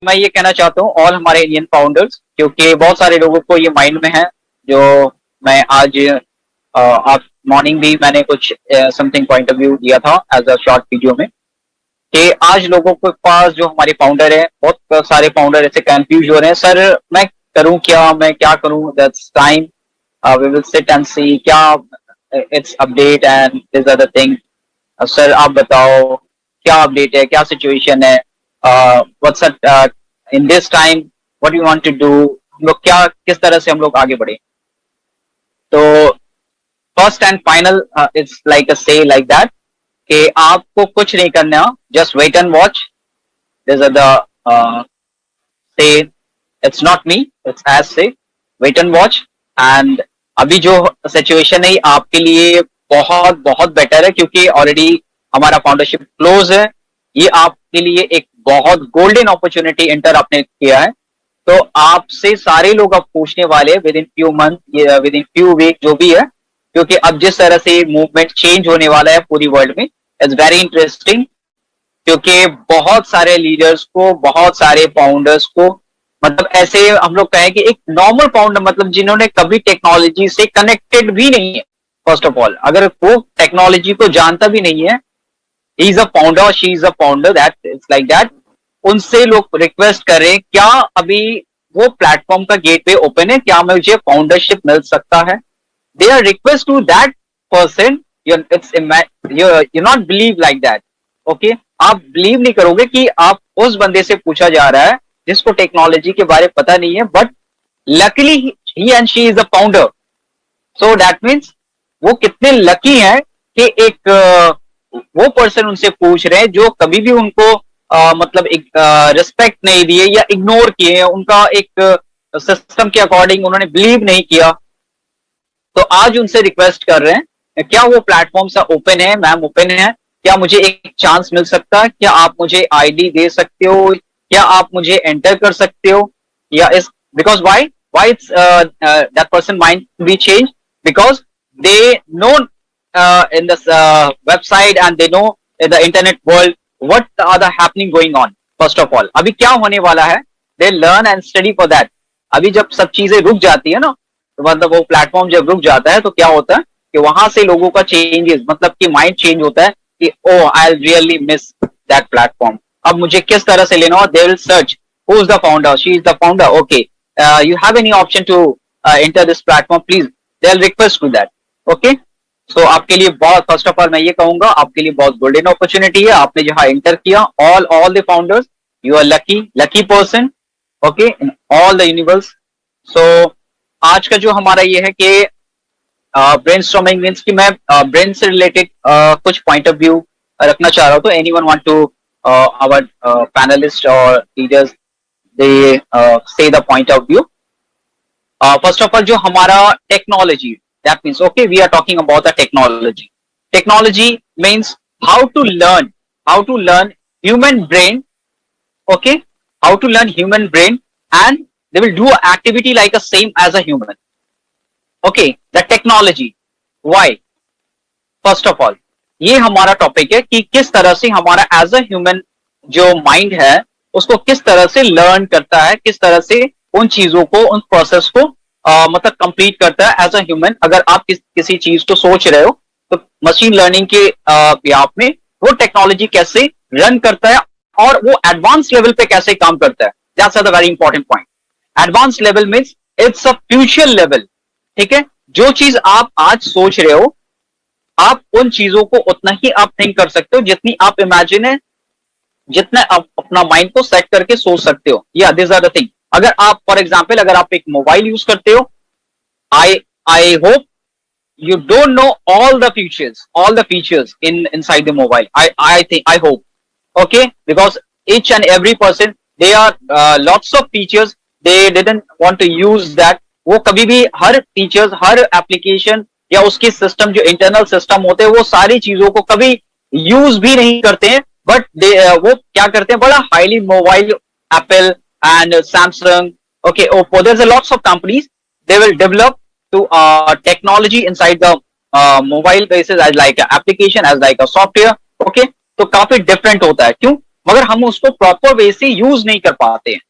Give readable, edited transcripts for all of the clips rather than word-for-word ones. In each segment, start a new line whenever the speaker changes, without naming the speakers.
मैं ये कहना चाहता हूँ ऑल हमारे इंडियन फाउंडर्स, क्योंकि बहुत सारे लोगों को ये माइंड में है जो मैं आज आप मॉर्निंग भी मैंने कुछ समथिंग पॉइंट ऑफ व्यू दिया था एज अ शॉर्ट वीडियो में कि आज लोगों के पास जो हमारे फाउंडर है, बहुत सारे फाउंडर ऐसे कंफ्यूज हो रहे हैं, सर मैं करूं क्या, मैं क्या करूं, that's time we will sit and see क्या it's update and this other thing. Sir आप बताओ क्या अपडेट है, क्या सिचुएशन है, what's in this time, what you want to do, हम लोग क्या किस तरह से हम लोग आगे बढ़े। तो first and final it's like a say like that कि आपको कुछ नहीं करना, just wait and watch. This are the say it's not me, it's as say wait and watch. And अभी जो सिचुएशन है आपके लिए बहुत बहुत बेटर है, क्योंकि ऑलरेडी हमारा फाउंडरशिप क्लोज है। ये आपके लिए एक बहुत गोल्डन अपॉर्चुनिटी इंटर आपने किया है। तो आपसे सारे लोग अब पूछने वाले within few month, within few week जो भी है, क्योंकि अब जिस तरह से मूवमेंट चेंज होने वाला है पूरी वर्ल्ड में, इट्स वेरी इंटरेस्टिंग। क्योंकि बहुत सारे लीडर्स को, बहुत सारे फाउंडर्स को, मतलब ऐसे हम लोग कहें कि एक नॉर्मल फाउंडर, मतलब जिन्होंने कभी टेक्नोलॉजी से कनेक्टेड भी नहीं है, फर्स्ट ऑफ ऑल अगर वो टेक्नोलॉजी को जानता भी नहीं है, he is a founder, she is a founder, that it's like that, उनसे लोग रिक्वेस्ट कर रहे हैं क्या अभी वो प्लेटफॉर्म का गेटवे ओपन है, क्या मुझे फाउंडरशिप मिल सकता है। They are request to that person, you not believe like that. Okay, आप बिलीव नहीं करोगे कि आप उस बंदे से पूछा जा रहा है जिसको टेक्नोलॉजी के बारे में पता नहीं है, but luckily he and she is a founder. So that means वो कितने लकी हैं कि एक वो पर्सन उनसे पूछ रहे हैं जो कभी भी उनको मतलब एक रिस्पेक्ट नहीं दिए या इग्नोर किए, उनका एक सिस्टम के अकॉर्डिंग उन्होंने बिलीव नहीं किया। तो आज उनसे रिक्वेस्ट कर रहे हैं क्या वो प्लेटफॉर्म सा ओपन है, मैम ओपन है, क्या मुझे एक चांस मिल सकता है, क्या आप मुझे आईडी दे सकते हो, क्या आप मुझे एंटर कर सकते हो, या इस because why it's that person mind B change, because they know in this website and they know in the internet world what are the happening going on. First of all अभी क्या होने वाला है, they learn and study for that. अभी जब सब चीजें रुक जाती है ना, तो मतलब वो प्लेटफॉर्म जब रुक जाता है तो क्या होता है कि वहां से लोगों का चेंजेस, मतलब कि माइंड चेंज होता है कि oh I really miss that platform, अब मुझे किस तरह से लेना हो। They will search who is the founder, she is the founder, okay you have any option to enter this platform please, they will request to that. Okay, so आपके लिए बहुत, फर्स्ट ऑफ ऑल मैं ये कहूंगा आपके लिए बहुत golden opportunity है, आपने जहां एंटर किया, all the founders, you are lucky person, okay, in all the universe. So आज का जो हमारा ये है कि ब्रेनस्टॉर्मिंग मींस कि मैं ब्रेन से रिलेटेड कुछ पॉइंट ऑफ व्यू रखना चाह रहा हूं। तो anyone want to our panelist और leaders they say the point of view. First of all जो हमारा technology, that means okay we are talking about the technology means how to learn human brain, okay, how to learn human brain and they will do an activity like a same as a human, okay, the technology, why, first of all ये हमारा topic है कि किस तरह से हमारा as a human जो mind है उसको किस तरह से लर्न करता है, किस तरह से उन चीजों को, उन प्रोसेस को मतलब कंप्लीट करता है एज अ ह्यूमन। अगर आप किसी चीज को सोच रहे हो तो मशीन लर्निंग के आप में वो टेक्नोलॉजी कैसे रन करता है और वो एडवांस लेवल पे कैसे काम करता है, that's a very important point. Advance level means it's a future level, ठीक है, जो चीज आप आज सोच रहे हो आप उन चीजों को उतना ही आप थिंक कर सकते हो जितनी आप इमेजिन है, जितना आप अपना माइंड को सेट करके सोच सकते हो। या दिस आर द थिंग, अगर आप फॉर एग्जाम्पल अगर आप एक मोबाइल यूज करते हो, I hope you don't know all the features inside the mobile. I hope, okay, because each and every person they are lots of features they didn't want to use that. वो कभी भी हर features, हर application या उसकी system जो internal system होते हैं वो सारी चीजों को कभी यूज भी नहीं करते हैं, बट वो क्या करते हैं, बड़ा highly mobile, Apple and Samsung, okay, Oppo, there's a lots of companies they will develop to technology inside the mobile basis as like a application, as like a software, okay, तो काफी different होता है। क्यों? मगर हम उसको proper way से use नहीं कर पाते हैं।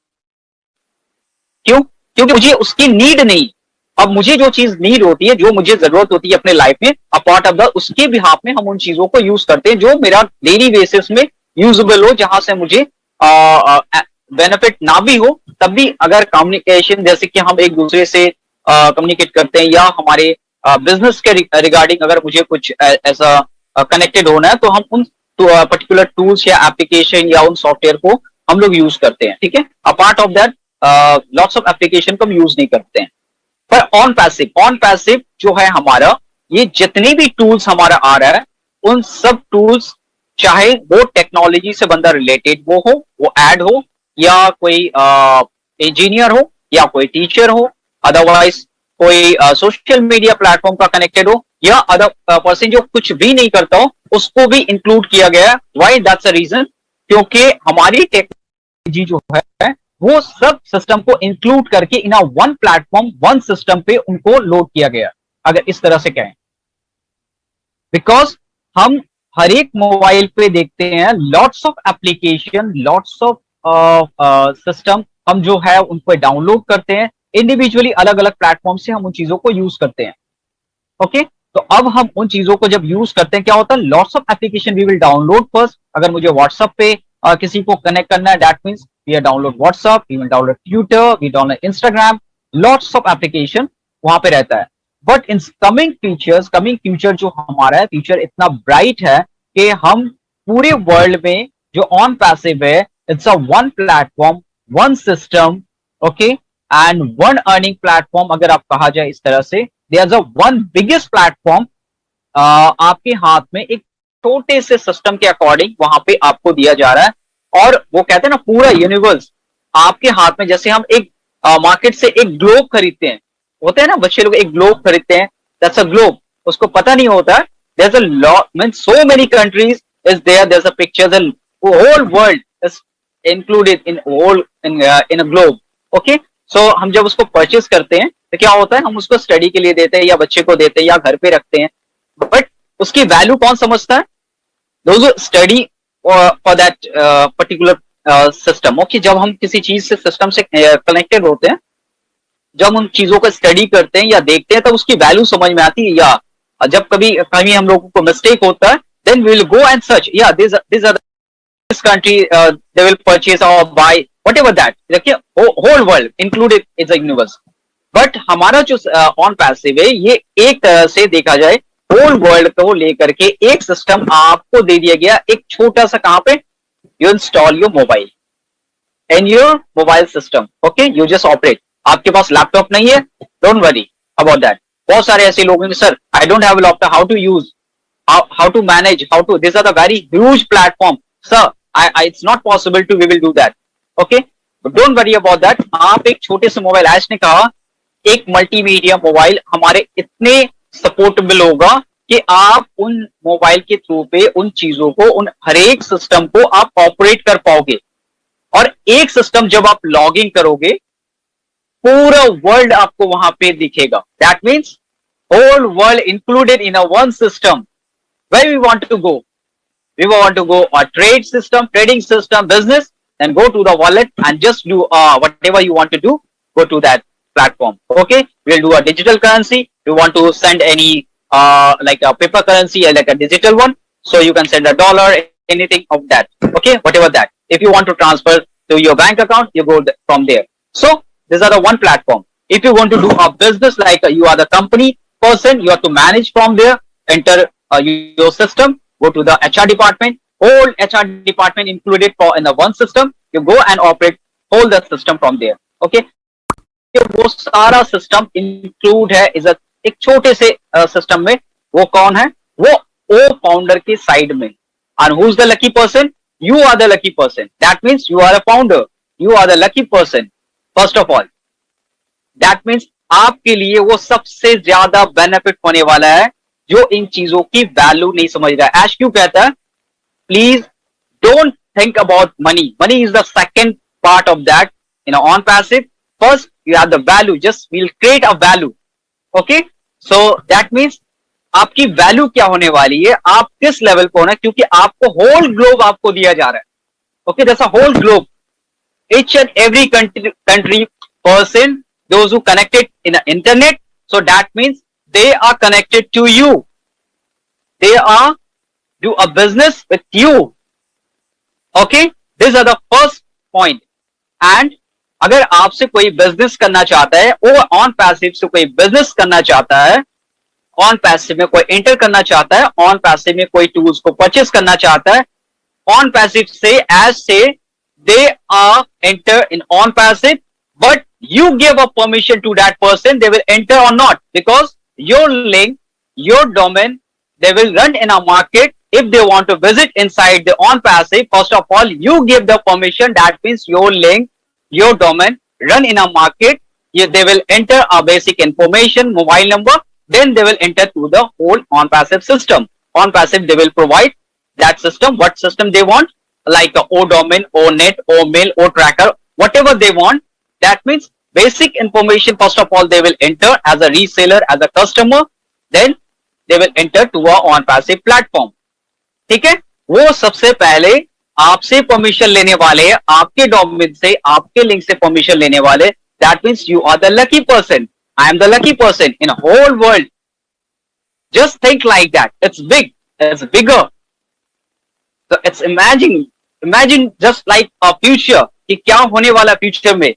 क्यों? क्योंकि मुझे उसकी नीड नहीं। अब मुझे जो चीज नीड होती है, जो मुझे जरूरत होती है अपने लाइफ में, अपार्ट ऑफ द उसके बिहाफ में हम उन चीजों को यूज करते हैं जो मेरा डेली बेसिस में यूजेबल हो, जहां से मुझे बेनिफिट ना भी हो, तब भी अगर कम्युनिकेशन, जैसे कि हम एक दूसरे से कम्युनिकेट करते हैं, या हमारे बिजनेस के रिगार्डिंग अगर मुझे कुछ ऐसा कनेक्टेड होना है, तो हम उन पर्टिकुलर टूल्स या एप्लीकेशन या उन सॉफ्टवेयर को हम लोग यूज करते हैं। ठीक है, apart of that lots of application को हम यूज नहीं करते हैं। पर ऑन पैसिव जो है हमारा, ये जितने भी टूल्स हमारा आ रहा है, उन सब टूल्स, चाहे वो टेक्नोलॉजी से बंदा रिलेटेड वो एड हो, या कोई इंजीनियर हो, या कोई टीचर हो, अदरवाइज कोई सोशल मीडिया प्लेटफॉर्म का कनेक्टेड हो, या अदर पर्सन जो कुछ भी नहीं करता हो, उसको भी इंक्लूड किया गया है। व्हाई? दैट्स अ रीजन, क्योंकि हमारी टेक्नोलॉजी जो है वो सब सिस्टम को इंक्लूड करके in a one platform, one system पे उनको लोड किया गया, अगर इस तरह से कहें। बिकॉज हम हर एक मोबाइल पे देखते हैं lots of application, lots of system हम जो है उन पर डाउनलोड करते हैं इंडिविजुअली, अलग अलग प्लेटफॉर्म से हम उन चीजों को यूज करते हैं। ओके, तो अब हम उन चीजों को जब यूज करते हैं, क्या होता है, lots of application we will download first. अगर मुझे व्हाट्सएप पे किसी को कनेक्ट करना है, that means we download WhatsApp, we will download Twitter, we download Instagram, lots of application वहां पे रहता है। बट इन कमिंग फ्यूचर जो हमारा है, फ्यूचर इतना ब्राइट है कि हम पूरे वर्ल्ड में जो ऑन पैसिव है, it's a one platform, one system, okay, and one earning platform. अगर आप कहा जाए इस तरह से, there is a one biggest platform आपके हाथ में, एक छोटे से सिस्टम के अकॉर्डिंग वहां पे आपको दिया जा रहा है। और वो कहते हैं ना, पूरा यूनिवर्स आपके हाथ में। जैसे हम एक मार्केट से एक ग्लोब खरीदते हैं, होते हैं ना बच्चे लोग, एक ग्लोब खरीदते हैं, दैट्स अ ग्लोब, उसको पता नहीं होता, there's a lot, means so many countries is there, there's a picture, the whole world is included in whole in a globe. Okay, so हम जब उसको परचेस करते हैं तो क्या होता है, हम उसको स्टडी के लिए देते हैं, या बच्चे को देते हैं, या घर पे रखते हैं। बट उसकी वैल्यू कौन समझता है? those who study for that particular system. Okay, जब हम किसी चीज से, सिस्टम से कनेक्टेड होते हैं, जब उन चीजों को स्टडी करते हैं या देखते हैं, तब उसकी वैल्यू समझ में आती है। या जब कभी कहीं हम लोगों को मिस्टेक होता है, then we will go and search, या this are this country they will purchase और बाय व्हाटएवर दैट। देखिए, whole world included is a universe. But हमारा जो ऑन पैसिव है, ये एक तरह से देखा जाए होल वर्ल्ड को लेकर के एक सिस्टम आपको दे दिया गया, एक छोटा सा। कहां पे? You install your mobile in your mobile system. Okay, you just operate. आपके पास लैपटॉप नहीं है, डोंट वरी अबाउट दैट। बहुत सारे ऐसे लोग हैं, sir I don't have a laptop, how to use, how to manage, how to, this are the very huge platform, sir I it's not possible to, we will do that. Okay, don't worry about that. आप एक छोटे से mobile, आज ने कहा एक multimedia mobile हमारे इतने सपोर्टेबल होगा कि आप उन मोबाइल के थ्रू पे उन चीजों को, उन हर एक सिस्टम को आप ऑपरेट कर पाओगे। और एक सिस्टम जब आप लॉग इन करोगे, पूरा वर्ल्ड आपको वहां पे दिखेगा। That means whole world included in a one system. Where we want to go, we want to go a trade system, trading system, business, and go to the wallet and just do whatever you want to do, go to that platform. Okay, we'll do a digital currency. We want to send any like a paper currency or like a digital one, so you can send a dollar, anything of that. Okay, whatever that. If you want to transfer to your bank account, you go from there. So these are the one platform. If you want to do a business, like you are the company person, you have to manage from there, enter your system, go to the HR department, whole HR department included for in the one system, you go and operate whole the system from there. Okay, वो सारा system include है इस एक छोटे से system में। वो कौन है? वो ओ फाउंडर के साइड में। and who's the lucky person? You are the lucky person. That means you are a founder, you are the lucky person first of all. That means आपके लिए वो सबसे ज्यादा बेनिफिट होने वाला है जो इन चीजों की वैल्यू नहीं समझ रहा है। ऐश क्यों कहता है, please don't think about money. Money is the second part of that. On passive, first you have the value. Just we'll create a value. Okay, so that means आपकी वैल्यू क्या होने वाली है, आप किस लेवल पे होना है, क्योंकि आपको होल ग्लोब आपको दिया जा रहा है। Okay, that's a whole globe. Each and every country person, those who connected in the internet, so that means they are connected to you. They are do a business with you. Okay, these are the first point. And अगर आपसे कोई business करना चाहता है, वो on passive से कोई business करना चाहता है, ऑन पैसिव में कोई एंटर करना चाहता है, ऑन पैसिव में कोई टूल्स को परचेस करना चाहता है, ऑन पैसिव से एज से they are enter in on passive, but you give a permission to that person, they will enter or not, because your link, your domain, they will run in a market. If they want to visit inside the on passive, first of all you give the permission. That means your link, your domain run in a market. They will enter a basic information, mobile number, then they will enter to the whole on passive system. On passive they will provide that system, what system they want, like a O domain, O net, O mail, O tracker, whatever they want. That means basic information first of all they will enter as a reseller, as a customer, then they will enter to a on passive platform. ठीक है, वो सबसे पहले आपसे permission लेने वाले, आपके domain से, आपके लिंक से परमिशन लेने वाले. That means you are the lucky person. I am the lucky person in a whole world. Just think like that. It's big. It's bigger. So it's imagine just like a future कि क्या होने वाला future में.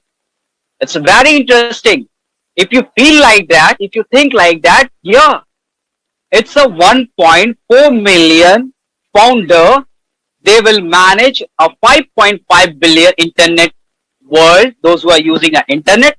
It's very interesting. If you feel like that, if you think like that, yeah, it's a 1.4 million founder. They will manage a 5.5 billion internet world. Those who are using an internet,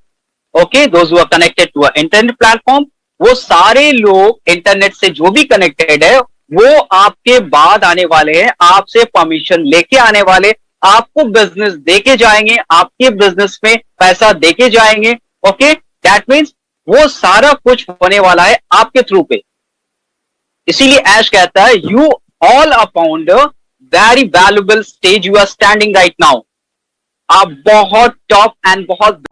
okay, those who are connected to an internet platform, वो सारे लोग internet से जो भी connected है वो आपके बाद आने वाले हैं, आपसे परमिशन लेके आने वाले, आपको बिजनेस देके जाएंगे, आपके बिजनेस में पैसा देके जाएंगे. ओके, दैट मीन्स वो सारा कुछ होने वाला है आपके थ्रू पे. इसीलिए ऐश कहता है you all a founder, very valuable stage you are standing right now. आप बहुत टॉप एंड बहुत